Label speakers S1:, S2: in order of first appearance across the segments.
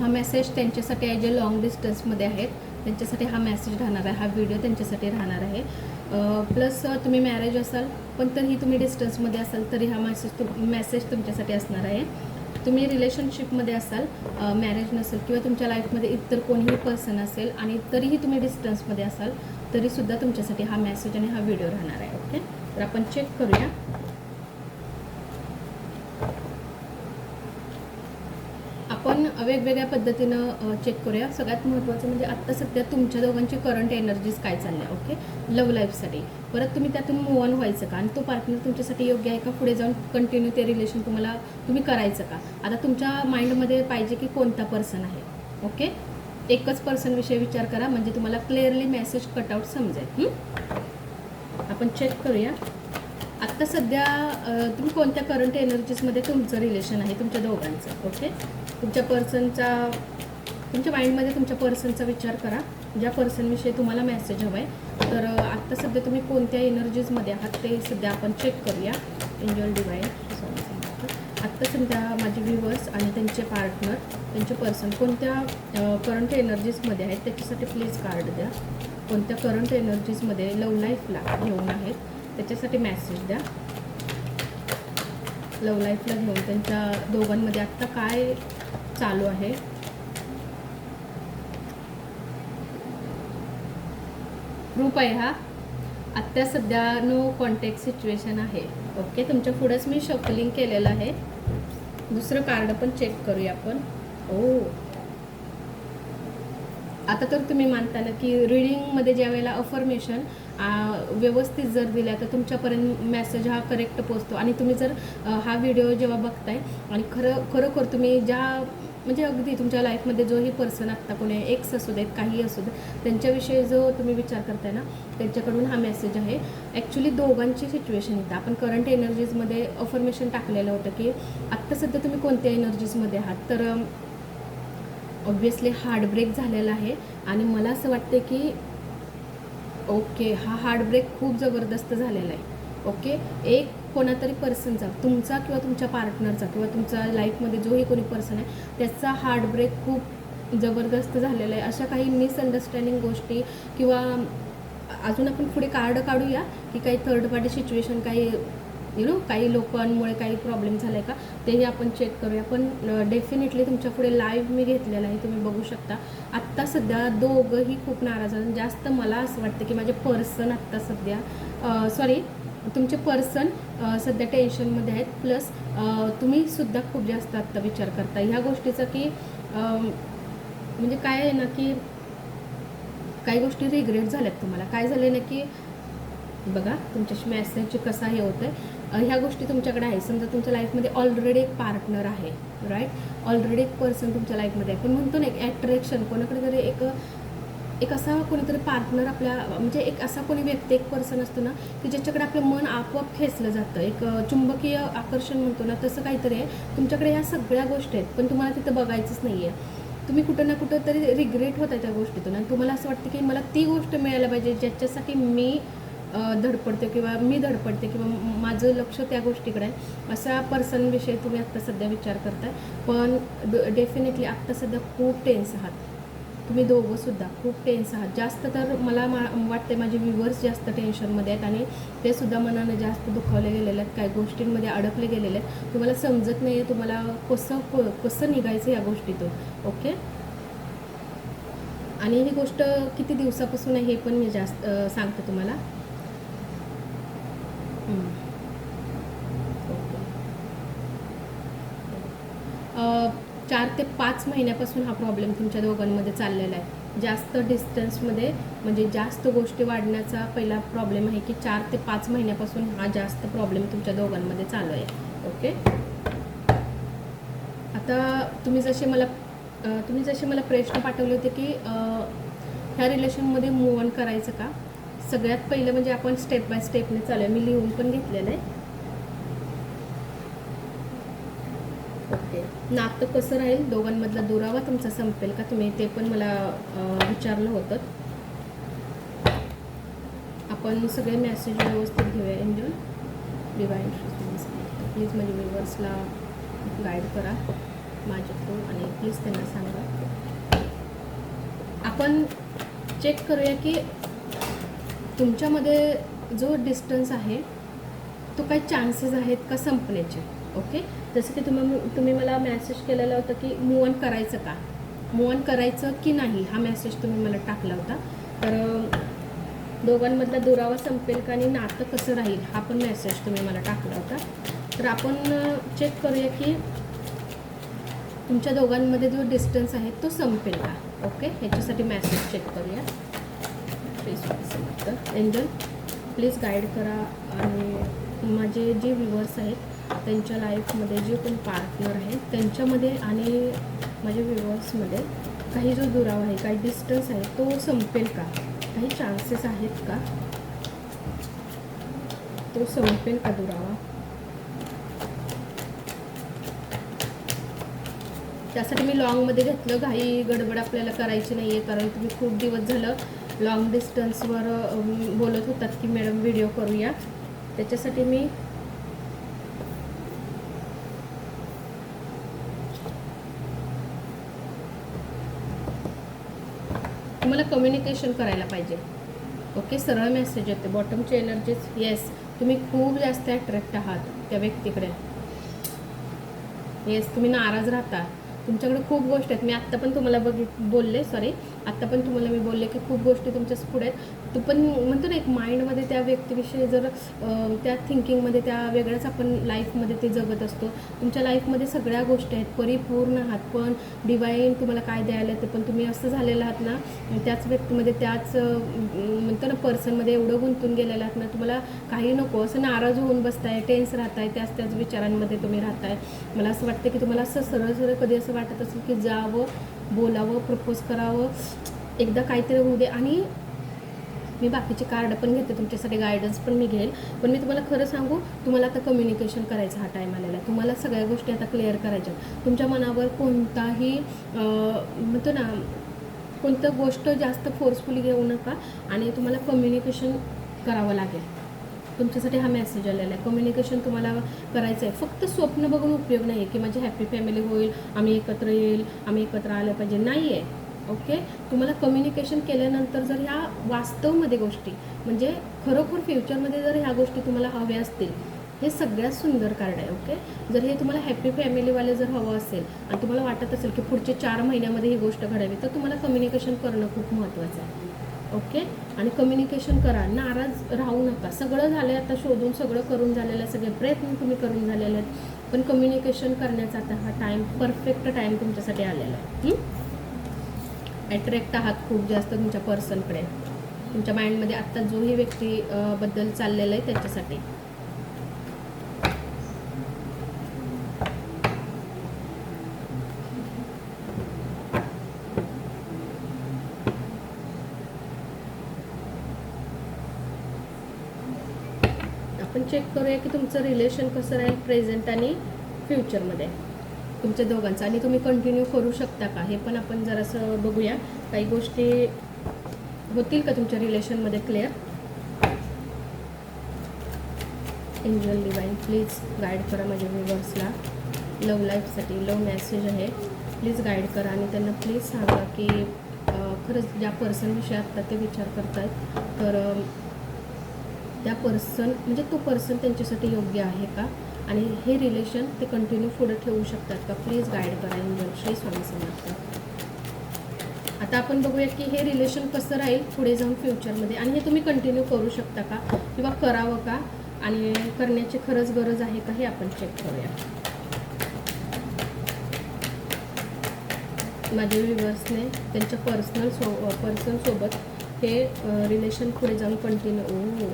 S1: हा मेसेज त्यांच्यासाठी आहे जे लॉंग डिस्टन्समध्ये आहेत, त्यांच्यासाठी हा मेसेज राहणार आहे, हा व्हिडिओ त्यांच्यासाठी राहणार आहे. प्लस तुम्ही मॅरेज असाल पण तरीही तुम्ही डिस्टन्समध्ये असाल तरी हा मेसेज तुमच्यासाठी असणार आहे. तुम्ही रिलेशनशिपमध्ये असाल, मॅरेज नसेल किंवा तुमच्या लाईफमध्ये इतर कोणीही पर्सन असेल आणि तरीही तुम्ही डिस्टन्समध्ये असाल तरीसुद्धा तुमच्यासाठी हा मेसेज आणि हा व्हिडिओ राहणार आहे. ओके, तर आपण चेक करूया. आपण वेगवेगळ्या पद्धतीनं चेक करूया. सगळ्यात महत्त्वाचं म्हणजे आत्ता सध्या तुमच्या दोघांची करंट एनर्जीज काय चालल्या. ओके, लव्ह लाईफसाठी परत तुम्ही त्यातून मूव ऑन व्हायचं का आणि तो पार्टनर तुमच्यासाठी योग्य आहे का, पुढे जाऊन कंटिन्यू ते रिलेशन तुम्ही करायचं का. आता तुमच्या माइंडमध्ये पाहिजे की कोणता पर्सन आहे. ओके, एकच पर्सनविषयी विचार करा म्हणजे तुम्हाला क्लिअरली मेसेज कटआउट समजेल. आपण चेक करूया. आत्ता सध्या तुम्ही कोणत्या करंट एनर्जीजमध्ये तुमचं रिलेशन आहे तुमच्या दोघांचं. ओके, तुमच्या माइंडमध्ये तुमच्या पर्सनचा विचार करा, ज्या पर्सनविषयी तुम्हाला मेसेज हवा आहे. तर आत्ता सध्या तुम्ही कोणत्या एनर्जीजमध्ये आहात ते सध्या आपण चेक करूया. एंजल डिवाइन, आत्ता सध्या माझे व्ह्यूवर्स आणि त्यांचे पार्टनर, त्यांचे पर्सन कोणत्या करंट एनर्जीजमध्ये आहेत त्याच्यासाठी प्लीज कार्ड द्या. कोणत्या करंट एनर्जीजमध्ये लव्ह लाईफला घेऊन आहेत त्याच्यासाठी मेसेज द्या. लव्ह लाईफला घेऊन त्यांच्या दोघांमध्ये आत्ता काय चालू आहे. ग्रुप आहे हा. आत्ता सध्या नो कॉन्टॅक्ट सिच्युएशन आहे. ओके, तुमच्या पुढंच मी शफलिंग केलेलं आहे. दुसरं कार्ड पण चेक करूया आपण. आता तर तुम्ही मानता ना की रीडिंगमध्ये ज्या वेळेला अफर्मेशन व्यवस्थित जर दिल्या तर तुमच्यापर्यंत मेसेज हा करेक्ट पोचतो. आणि तुम्ही जर हा व्हिडिओ जेव्हा बघताय आणि खरोखर तुम्ही ज्या म्हणजे अगदी तुमच्या लाईफमध्ये जोही पर्सन आत्ता कोणी एक्स असू देत काही असू देत त्यांच्याविषयी जो तुम्ही विचार करताय ना त्यांच्याकडून हा मेसेज आहे. ॲक्च्युली दोघांची सिच्युएशन येतं. आपण करंट एनर्जीजमध्ये अफर्मेशन टाकलेलं होतं की आत्ता सध्या तुम्ही कोणत्या एनर्जीजमध्ये आहात. तर ऑब्व्हियसली हार्टब्रेक झालेला आहे आणि मला असं वाटतं की ओके हा हार्टब्रेक खूप जबरदस्त झालेला आहे. ओके, एक कोणातरी पर्सनचा तुमचा किंवा तुमच्या पार्टनरचा किंवा तुमच्या लाईफमध्ये जोही कोणी पर्सन आहे त्याचा हार्टब्रेक खूप जबरदस्त झालेला आहे. अशा काही मिसअंडरस्टँडिंग गोष्टी किंवा अजून आपण पुढे कार्ड काढूया की काही थर्ड पार्टी सिच्युएशन काही काही लोकांमुळे काही प्रॉब्लेम झाला आहे का तेही आपण चेक करूया. पण डेफिनेटली तुमच्या पुढे लाईव्ह मी घेतलेलं आहे, तुम्ही बघू शकता. आत्ता सध्या दोघंही खूप नाराज आहेत. जास्त मला असं वाटतं की माझे पर्सन आत्ता सध्या तुमचे पर्सन सध्या टेन्शनमध्ये आहेत. प्लस तुम्हीसुद्धा खूप जास्त आत्ता विचार करता ह्या गोष्टीचा की म्हणजे काय आहे ना की काही गोष्टी रिग्रेट झाल्यात तुम्हाला. काय झालं आहे ना की बघा तुमच्याशी मेसेज कसा हे होतं आहे. ह्या गोष्टी तुमच्याकडे आहे. समजा तुमच्या लाईफमध्ये ऑलरेडी एक पार्टनर आहे, राईट, ऑलरेडी एक पर्सन तुमच्या लाईफमध्ये आहे. पण म्हणतो ना एक ॲट्रॅक्शन कोणाकडे तरी एक असा कोणीतरी पार्टनर आपल्या म्हणजे एक असा कोणी व्यक्ती एक पर्सन असतो ना की ज्याच्याकडे आपलं मन आपोआप खेचलं जातं. एक चुंबकीय आकर्षण म्हणतो ना तसं काहीतरी आहे. तुमच्याकडे ह्या सगळ्या गोष्टी आहेत पण तुम्हाला तिथं बघायचंच नाही आहे. तुम्ही कुठं ना कुठं तरी रिग्रेट होत आहे त्या गोष्टीतून आणि तुम्हाला असं वाटतं की मला ती गोष्ट मिळायला पाहिजे ज्याच्यासाठी मी धडपडते किंवा मी धडपडते किंवा माझं लक्ष त्या गोष्टीकडे आहे. अशा पर्सनविषयी तुम्ही आत्ता सध्या विचार करताय. पण डेफिनेटली आत्ता सध्या खूप टेन्स आहात तुम्ही दोघंसुद्धा, खूप टेन्स आहात. जास्त तर मला वाटते माझे व्ह्यूवर्स जास्त टेन्शनमध्ये आहेत आणि ते सुद्धा मनानं जास्त दुखावले गेलेले आहेत. काही गोष्टींमध्ये अडकले गेलेले आहेत. तुम्हाला समजत नाही आहे तुम्हाला कसं निघायचं या गोष्टीतून. ओके, आणि ही गोष्ट किती दिवसापासून आहे हे पण मी जास्त सांगते तुम्हाला. 4 ते 5 महिन्यापासून हा प्रॉब्लेम तुमच्या दोघांमध्ये चाललेला आहे. जास्त डिस्टन्समध्ये म्हणजे जास्त गोष्टी वाढण्याचा पहिला प्रॉब्लेम आहे की 4 ते 5 महिन्यापासून हा जास्त प्रॉब्लेम तुमच्या दोघांमध्ये चालू आहे. ओके, आता तुम्ही जसे मला प्रश्न पाठवले होते की ह्या रिलेशनमध्ये मूव ऑन करायचं का. सगळ्यात पहिलं म्हणजे आपण स्टेप बाय स्टेपने चालूया. मी लिहून पण घेतलेलं आहे. ओके, नातं कसं राहील, दोघांमधला दुरावा तुमचा संपेल का, तुम्ही ते पण मला विचारलं होतं. आपण सगळे मेसेज व्यवस्थित घेऊया. एंजल डिवाइन प्लीज म्हणजे व्ह्यूअर्सला गाईड करा माझ्या थ्रू आणि प्लीज त्यांना सांगा आपण चेक करूया की तुमच्यामध्ये जो डिस्टन्स आहे तो काही चान्सेस आहेत का संपण्याचे. ओके, जसं की तुम्ही मला मेसेज केलेला होता की मूव ऑन करायचं का, मूव ऑन करायचं की नाही, हा मेसेज तुम्ही मला टाकला होता. तर दोघांमधला दुरावा संपेल का आणि नातं कसं राहील हा पण मेसेज तुम्ही मला टाकला होता. तर आपण चेक करूया की तुमच्या दोघांमध्ये जो डिस्टन्स आहे तो संपेल का. ओके, ह्याच्यासाठी मेसेज चेक करूया. एंजल प्लीज गाईड करा. आणि माझे जे व्ह्युअर्स आहेत त्यांच्या लाईफमध्ये जे पण पार्टनर आहेत त्यांच्यामध्ये आणि माझ्या व्ह्युअर्समध्ये काही जो दुरावा आहे, काही डिस्टन्स आहे तो संपेल का, काही चान्सेस आहेत का, तो संपेल का दुरावा. त्यासाठी मी लॉंगमध्ये घेतलं. घाई गडबड आपल्याला करायची नाही आहे, कारण तुम्ही खूप दिवस झालं लॉंग डिस्टन्सवर बोलत होतात की मॅडम व्हिडिओ करूया. त्याच्यासाठी मी तुम्हाला कम्युनिकेशन करायला पाहिजे. ओके, सरळ मेसेज येते. बॉटमची एनर्जीज, येस तुम्ही खूप जास्त अट्रॅक्ट आहात त्या व्यक्तीकडे. येस, तुम्ही नाराज राहता. तुमच्याकडे खूप गोष्टी आहेत. मी आत्ता पण तुम्हाला बोलले मी बोलले की खूप गोष्टी तुमच्या पुढे आहेत. तू पण म्हणतो ना, एक माइंडमध्ये त्या व्यक्तीविषयी जर त्या थिंकिंगमध्ये त्या वेगळ्याच आपण लाईफमध्ये ते जगत असतो. तुमच्या लाईफमध्ये सगळ्या गोष्टी आहेत, परिपूर्ण आहात, पण डिवाईन तुम्हाला काय द्यायला ते पण तुम्ही असं झालेलं आहात ना, त्याच व्यक्तीमध्ये त्याच म्हणतो ना पर्सनमध्ये एवढं गुंतून गेलेलं आहात ना, तुम्हाला काही नको असं नाराज होऊन बसताय, टेन्स राहताय, त्याच विचारांमध्ये तुम्ही राहताय. मला असं वाटतं की तुम्हाला असं सरळ कधी असं वाटत असेल की जावं, बोलावं, प्रपोज करावं, एकदा काहीतरी होऊ दे. आणि मी बाकीचे कार्ड पण घेते तुमच्यासाठी, गायडन्स पण मी घेईल. पण मी तुम्हाला खरं सांगू, तुम्हाला आता कम्युनिकेशन करायचा हा टाईम आलेला आहे. तुम्हाला सगळ्या गोष्टी आता क्लिअर करायच्या. तुमच्या मनावर कोणताही म्हणतो ना, कोणतं गोष्ट जास्त फोर्सफुली घेऊ नका आणि तुम्हाला कम्युनिकेशन करावं लागेल. तुमच्यासाठी हा मेसेज आलेला आहे. कम्युनिकेशन तुम्हाला करायचं आहे. फक्त स्वप्न बघून उपयोग नाही आहे की माझी हॅपी फॅमिली होईल, आम्ही एकत्र येईल, आम्ही एकत्र आलं पाहिजे, नाही आहे. ओके, तुम्हाला कम्युनिकेशन केल्यानंतर जर ह्या वास्तवमध्ये गोष्टी म्हणजे खरोखर फ्युचरमध्ये जर ह्या गोष्टी तुम्हाला हव्या असतील, हे सगळ्यात सुंदर कार्ड आहे. ओके, जर हे तुम्हाला हॅपी फॅमिलीवाले जर हवं असेल आणि तुम्हाला वाटत असेल की पुढचे 4 महिन्यामध्ये ही गोष्ट घडावी, तर तुम्हाला कम्युनिकेशन करणं खूप महत्त्वाचं आहे. ओके, आणि कम्युनिकेशन करा, नाराज राहू नका. सगळं झालं आता, शोधून सगळं करून झालेलं आहे, सगळे प्रयत्न तुम्ही करून झालेले आहेत, पण कम्युनिकेशन करण्याचा आता हा टाईम, परफेक्ट टाईम तुमच्यासाठी आलेला आहे. ॲट्रॅक्ट आहात खूप जास्त तुमच्या पर्सनकडे. तुमच्या माइंडमध्ये आत्ता जोही व्यक्ती बद्दल चाललेलं आहे त्याच्यासाठी. आपण चेक करूया की तुमचं रिलेशन कसं राहील प्रेझेंट आणि फ्युचरमध्ये तुमच्या दोघांचं, आणि तुम्ही कंटिन्यू करू शकता का हे पण आपण जरासं बघूया. काही गोष्टी होतील का तुमच्या रिलेशनमध्ये clear. Angel divine please guide करा माझ्या व्ह्युअर्सला. लव्ह लाईफसाठी लव्ह मेसेज आहे, प्लीज गाईड करा. आणि त्यांना प्लीज सांगा की खरंच ज्या पर्सनविषयी आत्ता ते विचार करतात, तर त्या पर्सन म्हणजे तो पर्सन त्यांच्यासाठी योग्य आहे का, आणि हे रिलेशन ते कंटिन्यू पुढे ठेवू शकतात का. प्लीज गाईड करा एंजल. श्री स्वामी समर्थ. आता आपण बघूया की हे रिलेशन कसं राहील पुढे जाऊन फ्युचरमध्ये, आणि हे तुम्ही कंटिन्यू करू शकता का किंवा करावं का, आणि करण्याची खरंच गरज आहे का, हे आपण चेक करूया. माझ्या व्ह्युअर्सने त्यांच्या पर्सनसोबत हे रिलेशन पुढे जाऊन कंटिन्यू.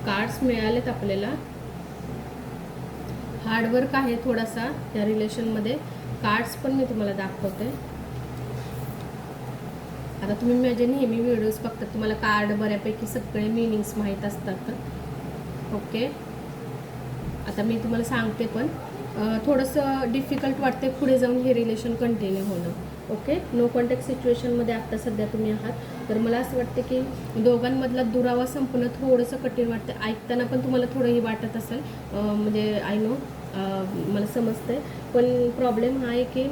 S1: कार्ड्स मिळालेत आपल्याला. हार्डवर्क आहे थोडासा त्या रिलेशनमध्ये. कार्ड्स पण मी तुम्हाला दाखवते. आता तुम्ही माझे नेहमी व्हिडिओज बघतात, तुम्हाला कार्ड बऱ्यापैकी सगळे मीनिंग्स माहीत असतात. ओके, आता मी तुम्हाला सांगते, पण थोडंसं डिफिकल्ट वाटते पुढे जाऊन हे रिलेशन कंटिन्यू होणं. ओके, नो कॉन्टॅक्ट सिच्युएशनमध्ये आत्ता सध्या तुम्ही आहात, तर मला असं वाटतं की दोघांमधला दुरावा संपणं थोडंसं कठीण वाटतं. ऐकताना पण तुम्हाला थोडंही वाटत असेल, म्हणजे आय नो मला समजतंय. पण प्रॉब्लेम हा आहे की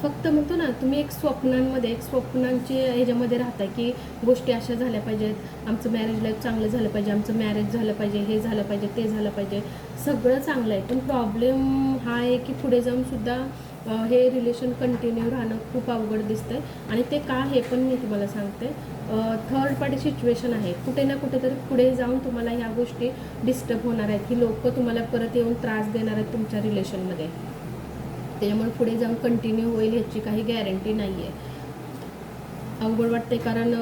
S1: फक्त म्हणतो ना, तुम्ही एक स्वप्नांची ह्याच्यामध्ये राहताय की गोष्टी अशा झाल्या पाहिजेत, आमचं मॅरेज लाईफ चांगलं झालं पाहिजे, आमचं मॅरेज झालं पाहिजे, हे झालं पाहिजे, ते झालं पाहिजे, सगळं चांगलं आहे. पण प्रॉब्लेम हा आहे की पुढे जाऊनसुद्धा हे रिलेशन कंटिन्यू राहणं खूप अवघड दिसतंय. आणि ते का हे पण मी तुम्हाला सांगते. थर्ड पार्टी सिच्युएशन आहे. कुठे ना कुठेतरी पुढे जाऊन तुम्हाला ह्या गोष्टी डिस्टर्ब होणार आहेत, की लोक तुम्हाला परत येऊन त्रास देणार आहेत तुमच्या रिलेशनमध्ये. त्याच्यामुळे पुढे जाऊन कंटिन्यू होईल ह्याची काही गॅरंटी नाही आहे. अवघड वाटते कारण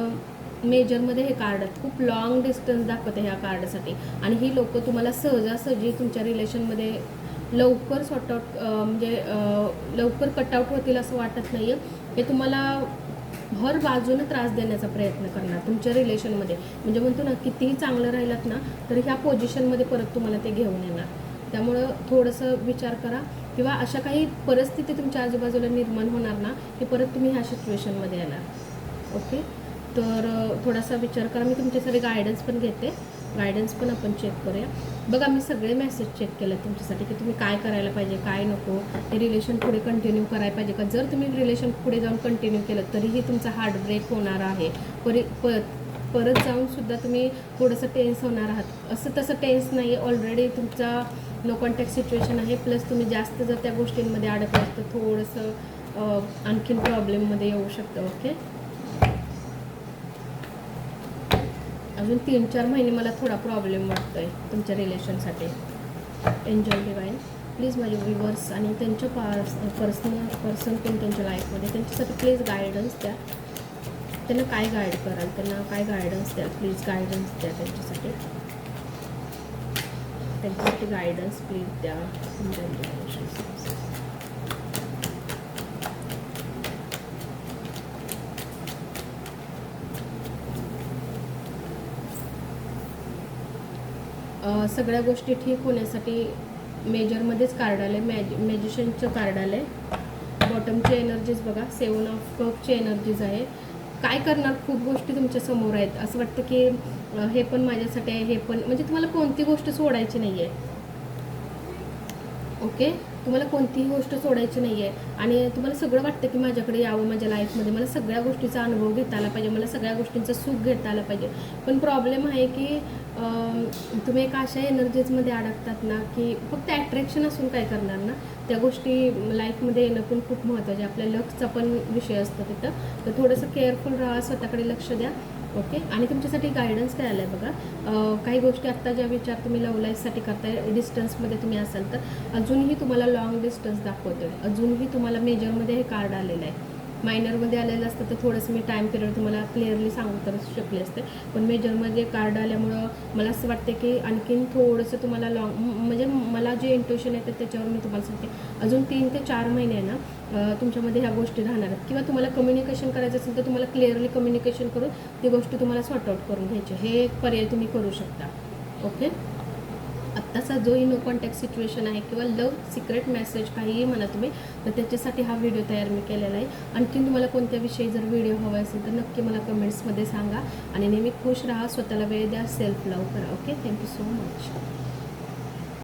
S1: मेजरमध्ये हे कार्ड खूप लॉंग डिस्टन्स दाखवते ह्या कार्डसाठी. आणि ही लोक तुम्हाला सहजासहजी तुमच्या रिलेशनमध्ये लवकर सॉर्ट आउट म्हणजे लवकर कटआउट होतील असं वाटत नाही आहे. हे तुम्हाला हर बाजूने त्रास देण्याचा प्रयत्न करणार तुमच्या रिलेशनमध्ये. म्हणजे म्हणतो ना, कितीही चांगलं राहिलात ना तर ह्या पोझिशनमध्ये परत तुम्हाला ते घेऊन येणार. त्यामुळं थोडंसं विचार करा, किंवा अशा काही परिस्थिती तुमच्या आजूबाजूला निर्माण होणार ना की परत तुम्ही ह्या सिच्युएशनमध्ये येणार. ओके, तर थोडासा विचार करा. मी तुमच्यासाठी गायडन्स पण घेते, गायडन्स पण आपण चेक करूया. बघा, मी सगळे मेसेज चेक केले तुमच्यासाठी की तुम्ही काय करायला पाहिजे, काय नको, हे रिलेशन पुढे कंटिन्यू करायला पाहिजे का. जर तुम्ही रिलेशन पुढे जाऊन कंटिन्यू केलं तरीही तुमचा हार्ट ब्रेक होणार आहे. परत जाऊनसुद्धा तुम्ही थोडंसं टेन्स होणार आहात. असं तसं टेन्स नाही आहे, ऑलरेडी तुमचा नो कॉन्टॅक्ट सिच्युएशन आहे. प्लस तुम्ही जास्त जर त्या गोष्टींमध्ये अडकलात तर थोडंसं आणखीन प्रॉब्लेममध्ये येऊ शकतं. ओके, अजून 3-4 महिने मला थोडा प्रॉब्लेम वाटतो आहे तुमच्या रिलेशनसाठी. एन्जॉय डिवाइन, प्लीज माझे व्ह्युअर्स आणि त्यांच्या पर्सन पण त्यांच्या लाईफमध्ये त्यांच्यासाठी प्लीज गायडन्स द्या. त्यांना काय गाईड कराल, त्यांना काय गायडन्स द्याल, प्लीज गायडन्स द्या त्यांच्यासाठी गायडन्स प्लीज द्या. सगळ्या गोष्टी ठीक होण्यासाठी मेजरमध्येच कार्ड आले, मॅजिशियनचं कार्ड आलं आहे. बॉटमची एनर्जीज बघा, 7 ऑफ कपची एनर्जीज आहे. काय करणार, खूप गोष्टी तुमच्या समोर आहेत. असं वाटतं की हे पण माझ्यासाठी आहे, हे पण, म्हणजे तुम्हाला कोणती गोष्ट सोडायची नाही आहे. ओके, तुम्हाला कोणतीही गोष्ट सोडायची नाही आहे. आणि तुम्हाला सगळं वाटतं की माझ्याकडे यावं माझ्या लाईफमध्ये, मला सगळ्या गोष्टीचा अनुभव घेता आला पाहिजे, मला सगळ्या गोष्टींचं सुख घेता आलं पाहिजे. पण प्रॉब्लेम आहे की तुम्ही एका अशा एनर्जीजमध्ये अडकतात ना की फक्त ॲट्रॅक्शन असून काय करणार ना. त्या गोष्टी लाईफमध्ये येणं पण खूप महत्त्वाचे. आपल्या लकचा पण विषय असतो तिथं. तर थोडंसं केअरफुल राहा, स्वतःकडे लक्ष द्या. ओके, आणि तुमच्यासाठी गायडन्स काय आलं आहे बघा. काही गोष्टी आत्ता ज्या विचार तुम्ही लव्ह लाईफसाठी करताय, डिस्टन्समध्ये तुम्ही असाल तर अजूनही तुम्हाला लॉंग डिस्टन्स दाखवतो आहे. अजूनही तुम्हाला मेजरमध्ये हे कार्ड आलेलं आहे. मायनरमध्ये आलेलं असतं तर थोडंसं मी टाईम पिरियड तुम्हाला क्लिअरली सांगू तर शकले असते. पण मेजरमध्ये कार्ड आल्यामुळं मला असं वाटते की आणखीन थोडंसं तुम्हाला म्हणजे मला जे इंट्युशन येतं त्याच्यावर मी तुम्हाला सांगते, अजून 3 ते 4 महिने ना तुमच्यामध्ये ह्या गोष्टी राहणार आहेत. किंवा तुम्हाला कम्युनिकेशन करायचं असेल तर तुम्हाला क्लिअरली कम्युनिकेशन करून ती गोष्ट तुम्हाला सॉर्ट आउट करून घ्यायची. हे एक पर्याय तुम्ही करू शकता. ओके, आत्ताचा जोही नो कॉन्टॅक्ट सिच्युएशन आहे किंवा लव्ह सिक्रेट मेसेज काहीही म्हणा तुम्ही, तर त्याच्यासाठी हा व्हिडिओ तयार मी केलेला आहे. आणखीन तुम्हाला कोणत्याविषयी जर व्हिडिओ हवा असेल तर नक्की मला कमेंट्समध्ये सांगा. आणि नेहमी खुश राहा, स्वतःला वेळ द्या, सेल्फ लव्ह करा. Okay, thank you so much.